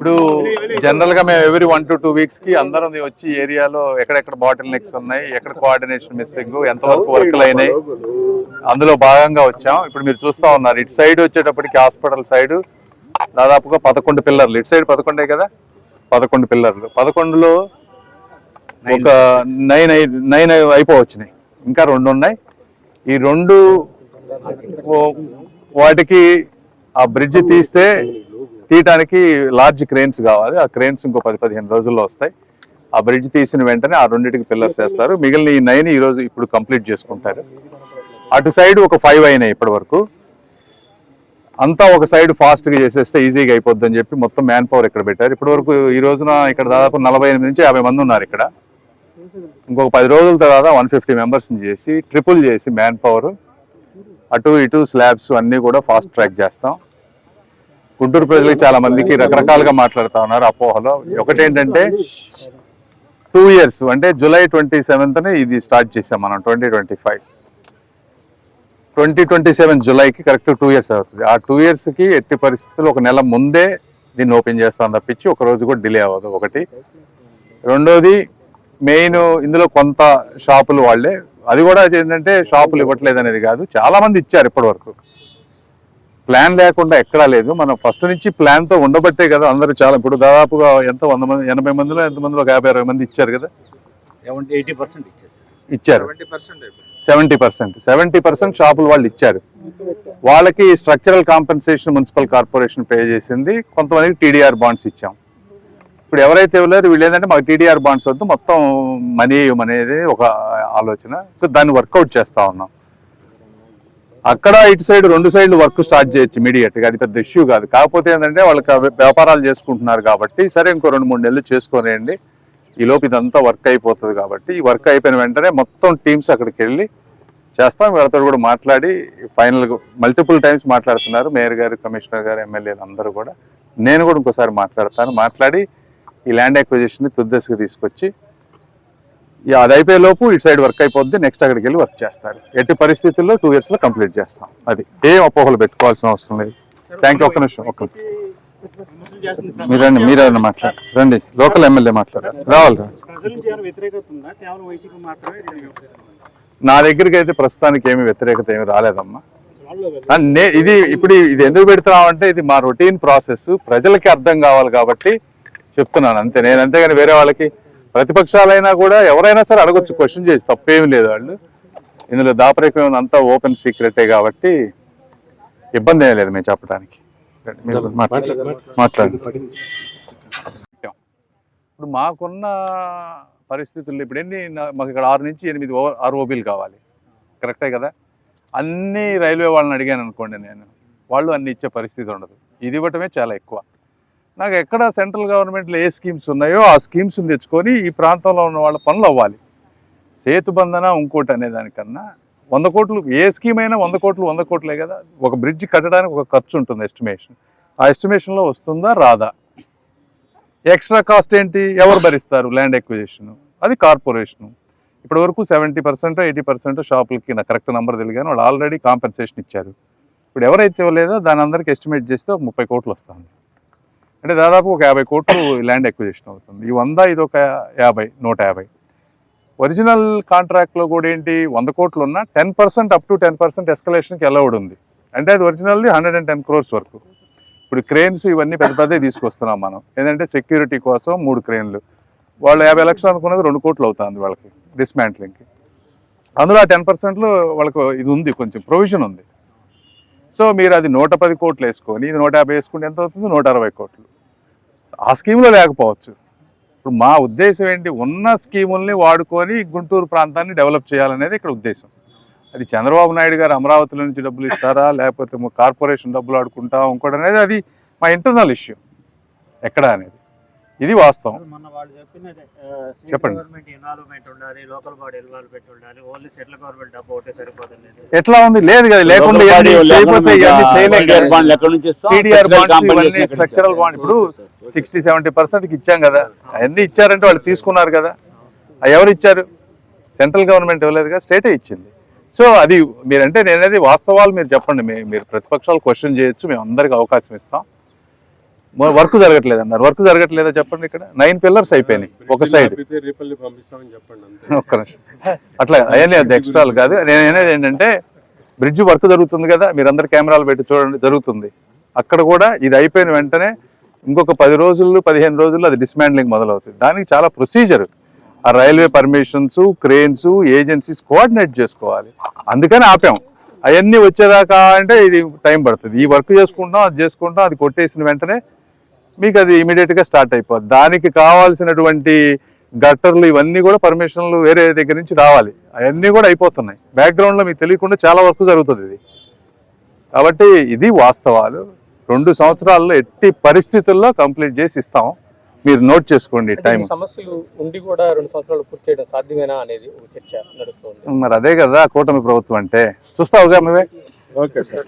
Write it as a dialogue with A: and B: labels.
A: ఇప్పుడు జనరల్ గా మేము ఎవ్రీ 1 to 2 weeks కి అందరం వచ్చి ఏరియాలో ఎక్కడెక్కడ బాటిల్ నెక్స్ ఉన్నాయి, ఎక్కడ కోఆర్డినేషన్ మిస్సింగ్, ఎంతవరకు వర్క్లు అయినాయి, అందులో భాగంగా వచ్చాం. ఇప్పుడు మీరు చూస్తా ఉన్నారు, ఇటు సైడ్ వచ్చేటప్పటికి హాస్పిటల్ సైడ్ దాదాపుగా 11 పిల్లర్లు, ఇటు సైడ్ 11 కదా, 11 పిల్లర్లు. 11లో ఒక 9 అయిపోవచ్చినాయి, ఇంకా 2 ఉన్నాయి. ఈ 2 వాటికి ఆ బ్రిడ్జ్ తీయటానికి లార్జ్ క్రేన్స్ కావాలి. ఆ క్రేన్స్ ఇంకో 10-15 రోజుల్లో వస్తాయి. ఆ బ్రిడ్జ్ తీసిన వెంటనే ఆ 2టికి పిల్లర్స్ వేస్తారు. మిగిలిన ఈ 9 ఈ రోజు ఇప్పుడు కంప్లీట్ చేసుకుంటారు. అటు సైడ్ ఒక 5 అయినాయి ఇప్పటి వరకు. అంతా ఒక సైడ్ ఫాస్ట్గా చేసేస్తే ఈజీగా అయిపోద్ది అని చెప్పి మొత్తం మ్యాన్ పవర్ ఇక్కడ పెట్టారు. ఇప్పటి వరకు ఈ రోజున ఇక్కడ దాదాపు 48 నుంచి 50 మంది ఉన్నారు ఇక్కడ. ఇంకొక 10 రోజుల తర్వాత 150 మెంబర్స్ని చేసి ట్రిపుల్ చేసి మ్యాన్ పవర్ అటు ఇటు స్లాబ్స్ అన్నీ కూడా ఫాస్ట్ ట్రాక్ చేస్తాం. గుంటూరు ప్రజలకు చాలా మందికి రకరకాలుగా మాట్లాడుతూ ఉన్నారు అపోహలో. ఒకటేంటంటే 2 years అంటే July 27th ఇది స్టార్ట్ చేసాం మనం. 2027 జూలైకి కరెక్ట్ 2 years అవుతుంది. ఆ 2 yearsకి ఎట్టి పరిస్థితుల్లో ఒక నెల ముందే దీన్ని ఓపెన్ చేస్తాం తప్పించి ఒక రోజు కూడా డిలే అవ్వదు. ఒకటి. రెండోది మెయిన్ ఇందులో కొంత షాపులు వాళ్ళే, అది కూడా ఏంటంటే షాపులు ఇవ్వట్లేదు అనేది కాదు, చాలా మంది ఇచ్చారు ఇప్పటి వరకు. ప్లాన్ లేకుండా ఎక్కడా లేదు. మనం ఫస్ట్ నుంచి ప్లాన్తో ఉండబట్టే కదా అందరూ చాలా. ఇప్పుడు దాదాపుగా ఎంత 100 మంది 80 మందిలో ఎంతమందిలో ఒక 50-60 మంది ఇచ్చారు కదా.
B: 80%
A: ఇచ్చారు. 70% షాపులు వాళ్ళు ఇచ్చారు. వాళ్ళకి structural compensation municipal corporation pay చేసింది. కొంతమందికి టీడీఆర్ బాండ్స్ ఇచ్చాం. ఇప్పుడు ఎవరైతే ఇవ్వలేరు వీళ్ళు ఏంటంటే మాకు టీడీఆర్ బాండ్స్ వద్దు, మొత్తం మనీ అనేది ఒక ఆలోచన. సో దాన్ని వర్కౌట్ చేస్తూ ఉన్నాం. అక్కడ ఇటు సైడ్ 2 సైడ్లు వర్క్ స్టార్ట్ చేయొచ్చు ఇమీడియట్గా, అది పెద్ద ఇష్యూ కాదు. కాకపోతే ఏంటంటే వాళ్ళకి వ్యాపారాలు చేసుకుంటున్నారు కాబట్టి సరే ఇంకో 2-3 నెలలు చేసుకోనేయండి, ఈ లోపు ఇదంతా వర్క్ అయిపోతుంది కాబట్టి ఈ వర్క్ అయిపోయిన వెంటనే మొత్తం టీమ్స్ అక్కడికి వెళ్ళి చేస్తాం. వీళ్ళతో కూడా మాట్లాడి ఫైనల్గా మల్టిపుల్ టైమ్స్ మాట్లాడుతున్నారు మేయర్ గారు, కమిషనర్ గారు, ఎమ్మెల్యేలు అందరూ కూడా. నేను కూడా ఇంకోసారి మాట్లాడి ఈ ల్యాండ్ అక్విజిషన్ని తుద్దశకు తీసుకొచ్చి అది అయిపోయే లోపు ఇటు సైడ్ వర్క్ అయిపోద్ది, నెక్స్ట్ అక్కడికి వెళ్ళి వర్క్ చేస్తారు. ఎట్టి పరిస్థితుల్లో 2 yearsలో కంప్లీట్ చేస్తాం. అది ఏం అపోహలు పెట్టుకోవాల్సిన అవసరం లేదు. Thank you. ఒక్క నిమిషం మీరేమన్నా మాట్లాడు రండి, లోకల్ ఎమ్మెల్యే మాట్లాడారు, రావాలి. నా దగ్గరికి అయితే ప్రస్తుతానికి ఏమి వ్యతిరేకత ఏమి రాలేదమ్మా. ఇది ఎందుకు పెడుతున్నామంటే ఇది మా రొటీన్ ప్రాసెస్, ప్రజలకి అర్థం కావాలి కాబట్టి చెప్తున్నాను అంతే. నేను అంతేగాని వేరే వాళ్ళకి, ప్రతిపక్షాలైనా కూడా ఎవరైనా సరే అడగొచ్చు, క్వశ్చన్ చేసి తప్పేమి లేదు. వాళ్ళు ఇందులో దాపరికం అంతా ఓపెన్ సీక్రెటే కాబట్టి ఇబ్బంది ఏం లేదు మేము చెప్పడానికి. మాట్లాడండి. ఇప్పుడు మాకున్న పరిస్థితుల్లో ఇప్పుడు మాకు ఇక్కడ 6 నుంచి 8 ROBలు కావాలి, కరెక్టే కదా. అన్ని రైల్వే వాళ్ళని అడిగాను అనుకోండి నేను, వాళ్ళు అన్ని ఇచ్చే పరిస్థితి ఉండదు. ఇది ఇవ్వటమే చాలా ఎక్కువ. నాకు ఎక్కడ సెంట్రల్ గవర్నమెంట్లో ఏ స్కీమ్స్ ఉన్నాయో ఆ స్కీమ్స్ని తెచ్చుకొని ఈ ప్రాంతంలో ఉన్న వాళ్ళ పనులు అవ్వాలి. సేతుబంధన ఇంకోటి అనేదానికన్నా 100 కోట్లు ఏ స్కీమ్ అయినా 100 కోట్లే కదా. ఒక బ్రిడ్జ్ కట్టడానికి ఒక ఖర్చు ఉంటుంది ఎస్టిమేషన్, ఆ ఎస్టిమేషన్లో వస్తుందా రాదా, ఎక్స్ట్రా కాస్ట్ ఏంటి ఎవరు భరిస్తారు, ల్యాండ్ ఎక్విజిషన్ అది కార్పొరేషను. ఇప్పటి వరకు 70% 80% షాపులకి నా కరెక్ట్ నెంబర్ తెలియగానే వాళ్ళు ఆల్రెడీ కాంపెన్సేషన్ ఇచ్చారు. ఇప్పుడు ఎవరైతే ఇవ్వలేదో దాని అందరికి ఎస్టిమేట్ చేస్తే ఒక 30 కోట్లు వస్తుంది. అంటే దాదాపు ఒక 50 కోట్లు ల్యాండ్ ఎక్విజిషన్ అవుతుంది. ఈ 100 ఇది ఒక 150. ఒరిజినల్ కాంట్రాక్ట్లో కూడా ఏంటి 100 కోట్లు ఉన్నా 10% అప్ టు 10% ఎస్కలేషన్కి అలౌడ్ ఉంది. అంటే అది ఒరిజినల్ది 110 crores వరకు. ఇప్పుడు క్రేన్స్ ఇవన్నీ పెద్దవి తీసుకొస్తున్నాం మనం. ఏంటంటే సెక్యూరిటీ కోసం 3 క్రేన్లు, వాళ్ళు 50 లక్షలు అనుకున్నది 2 కోట్లు అవుతుంది వాళ్ళకి డిస్మాంట్లింగ్కి. అందులో ఆ 10%లో వాళ్ళకు ఇది ఉంది, కొంచెం ప్రొవిజన్ ఉంది. సో మీరు అది 110 కోట్లు వేసుకొని ఇది 150 వేసుకుంటే ఎంత అవుతుంది, 160 కోట్లు. ఆ స్కీమ్లో లేకపోవచ్చు. ఇప్పుడు మా ఉద్దేశం ఏంటి, ఉన్న స్కీముల్ని వాడుకొని గుంటూరు ప్రాంతాన్ని డెవలప్ చేయాలనేది ఇక్కడ ఉద్దేశం. అది చంద్రబాబు నాయుడు గారు అమరావతి నుంచి డబ్బులు ఇస్తారా లేకపోతే కార్పొరేషన్ డబ్బులు ఆడుకుంటాం ఇంకోటి అనేది అది మా ఇంటర్నల్ ఇష్యూ ఎక్కడ అనేది, ఇది వాస్తవం. చెప్పండి. ఎట్లా ఉంది, లేదు కదా, లేకుండా స్ట్రక్చరల్ బాండ్ ఇప్పుడు 60-70% ఇచ్చాం కదా, అవన్నీ ఇచ్చారంటే వాళ్ళు తీసుకున్నారు కదా. ఎవరు ఇచ్చారు, సెంట్రల్ గవర్నమెంట్ ఇవ్వలేదు కదా, స్టేటే ఇచ్చింది. సో అది మీరంటే నేనేది వాస్తవాలు మీరు చెప్పండి. మీరు ప్రతిపక్షాలు క్వశ్చన్ చేయొచ్చు, మేము అందరికి అవకాశం ఇస్తాం. వర్క్ జరగట్లేదు అన్నారు. వర్క్ జరగట్లేదా చెప్పండి. ఇక్కడ 9 పిల్లర్స్ అయిపోయినాయి ఒక సైడ్.
C: రేపల్లి పంపిస్తామని చెప్పండి అంతే.
A: ఒక్క నిమిషం. అట్లా అవన్నీ అది ఎక్స్ట్రాలు కాదు. నేను అనేది ఏంటంటే బ్రిడ్జ్ వర్క్ జరుగుతుంది కదా, మీరందరు కెమెరాలు పెట్టి చూడండి, జరుగుతుంది. అక్కడ కూడా ఇది అయిపోయిన వెంటనే ఇంకొక 10 రోజులు 15 రోజుల్లో అది డిస్మాండ్లింగ్ మొదలవుతుంది. దానికి చాలా ప్రొసీజర్. ఆ railway permissions, cranes, agencies coordinate చేసుకోవాలి. అందుకని ఆపాం. అవన్నీ వచ్చేదాకా అంటే ఇది టైం పడుతుంది. ఈ వర్క్ చేసుకుంటాం, అది చేసుకుంటాం, అది కొట్టేసిన వెంటనే మీకు అది ఇమీడియట్గా స్టార్ట్ అయిపోద్ది. దానికి కావాల్సినటువంటి గట్టర్లు ఇవన్నీ కూడా పర్మిషన్లు వేరే దగ్గర నుంచి రావాలి. అవన్నీ కూడా అయిపోతున్నాయి. బ్యాక్గ్రౌండ్లో మీకు తెలియకుండా చాలా వర్క్ జరుగుతుంది ఇది. కాబట్టి ఇది వాస్తవాలు. 2 సంవత్సరాల్లో ఎట్టి పరిస్థితుల్లో కంప్లీట్ చేసి ఇస్తాం. మీరు నోట్ చేసుకోండి టైం.
D: సమస్యలు ఉండి కూడా 2 సంవత్సరాలు పూర్తి చేయడం సాధ్యమేనా అనేది ఒక చర్చ నడుస్తుంది.
A: మరి అదే కదా కూటమి ప్రభుత్వం అంటే. చూస్తావుగా మేమే.
C: Okay sir.